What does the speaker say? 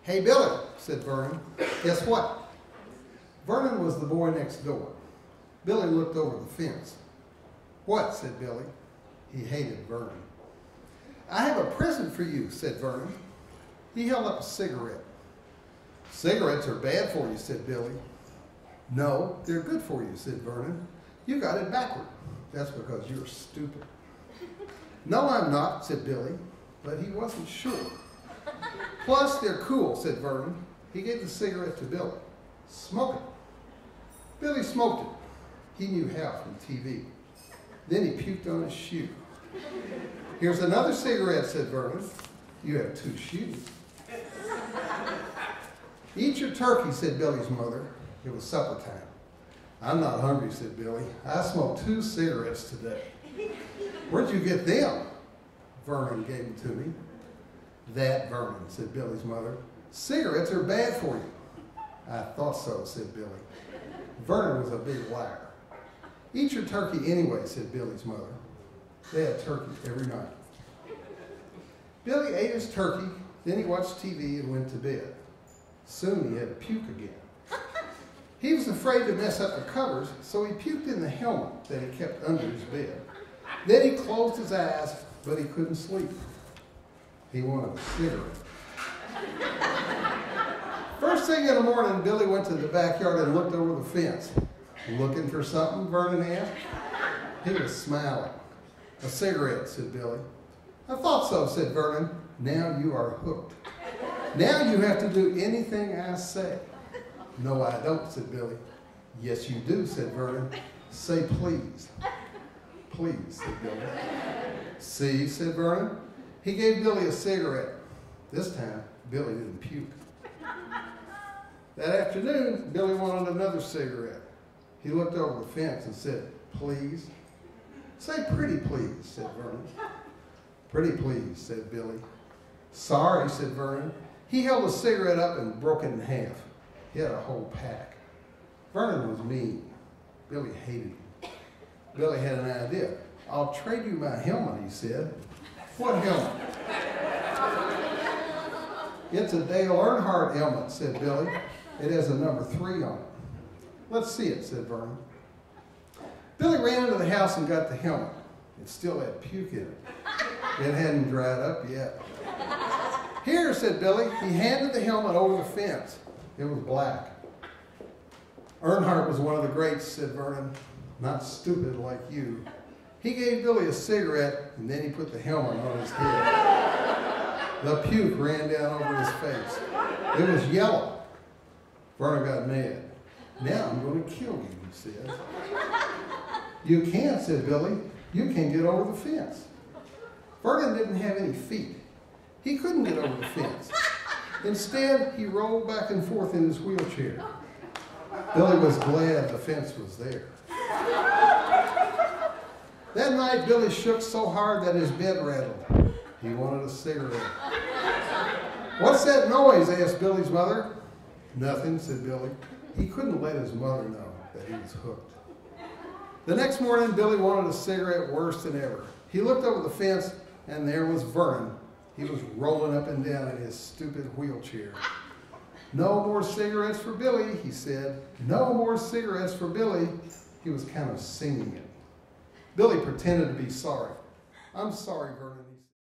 "Hey, Billy," said Vernon, "guess what?" Vernon was the boy next door. Billy looked over the fence. "What?" said Billy. He hated Vernon. "I have a present for you," said Vernon. He held up a cigarette. "Cigarettes are bad for you," said Billy. "No, they're good for you," said Vernon. "You got it backward. That's because you're stupid." "No, I'm not," said Billy, but he wasn't sure. "Plus, they're cool," said Vernon. He gave the cigarette to Billy. "Smoke it." Billy smoked it. He knew how from TV. Then he puked on his shoe. "Here's another cigarette," said Vernon. "You have 2 shoes." "Eat your turkey," said Billy's mother. It was supper time. "I'm not hungry," said Billy. "I smoked 2 cigarettes today." "Where'd you get them?" "Vernon gave them to me." "That Vernon," said Billy's mother. "Cigarettes are bad for you." "I thought so," said Billy. Vernon was a big liar. "Eat your turkey anyway," said Billy's mother. They had turkey every night. Billy ate his turkey, then he watched TV and went to bed. Soon he had to puke again. He was afraid to mess up the covers, so he puked in the helmet that he kept under his bed. Then he closed his eyes, but he couldn't sleep. He wanted a cigarette. First thing in the morning, Billy went to the backyard and looked over the fence. "Looking for something?" Vernon asked. He was smiling. "A cigarette," said Billy. "I thought so," said Vernon. "Now you are hooked. Now you have to do anything I say." "No, I don't," said Billy. "Yes, you do," said Vernon. "Say please." "Please," said Billy. "See," said Vernon. He gave Billy a cigarette. This time, Billy didn't puke. That afternoon, Billy wanted another cigarette. He looked over the fence and said, "Please." "Say pretty please," said Vernon. "Pretty please," said Billy. "Sorry," said Vernon. He held the cigarette up and broke it in half. He had a whole pack. Vernon was mean. Billy hated him. Billy had an idea. "I'll trade you my helmet," he said. "What helmet?" "It's a Dale Earnhardt helmet," said Billy. "It has a number 3 on it." "Let's see it," said Vernon. Billy ran into the house and got the helmet. It still had puke in it. It hadn't dried up yet. "Here," said Billy. He handed the helmet over the fence. It was black. "Earnhardt was one of the greats," said Vernon. "Not stupid like you." He gave Billy a cigarette, and then he put the helmet on his head. The puke ran down over his face. It was yellow. Vernon got mad. "Now I'm going to kill you," he said. "You can't," said Billy. "You can't get over the fence." Vernon didn't have any feet. He couldn't get over the fence. Instead, he rolled back and forth in his wheelchair. Billy was glad the fence was there. That night, Billy shook so hard that his bed rattled. He wanted a cigarette. "What's that noise?" asked Billy's mother. "Nothing," said Billy. He couldn't let his mother know that he was hooked. The next morning, Billy wanted a cigarette worse than ever. He looked over the fence, and there was Vernon. He was rolling up and down in his stupid wheelchair. "No more cigarettes for Billy," he said. "No more cigarettes for Billy." He was kind of singing it. Billy pretended to be sorry. "I'm sorry, Vernon," he said.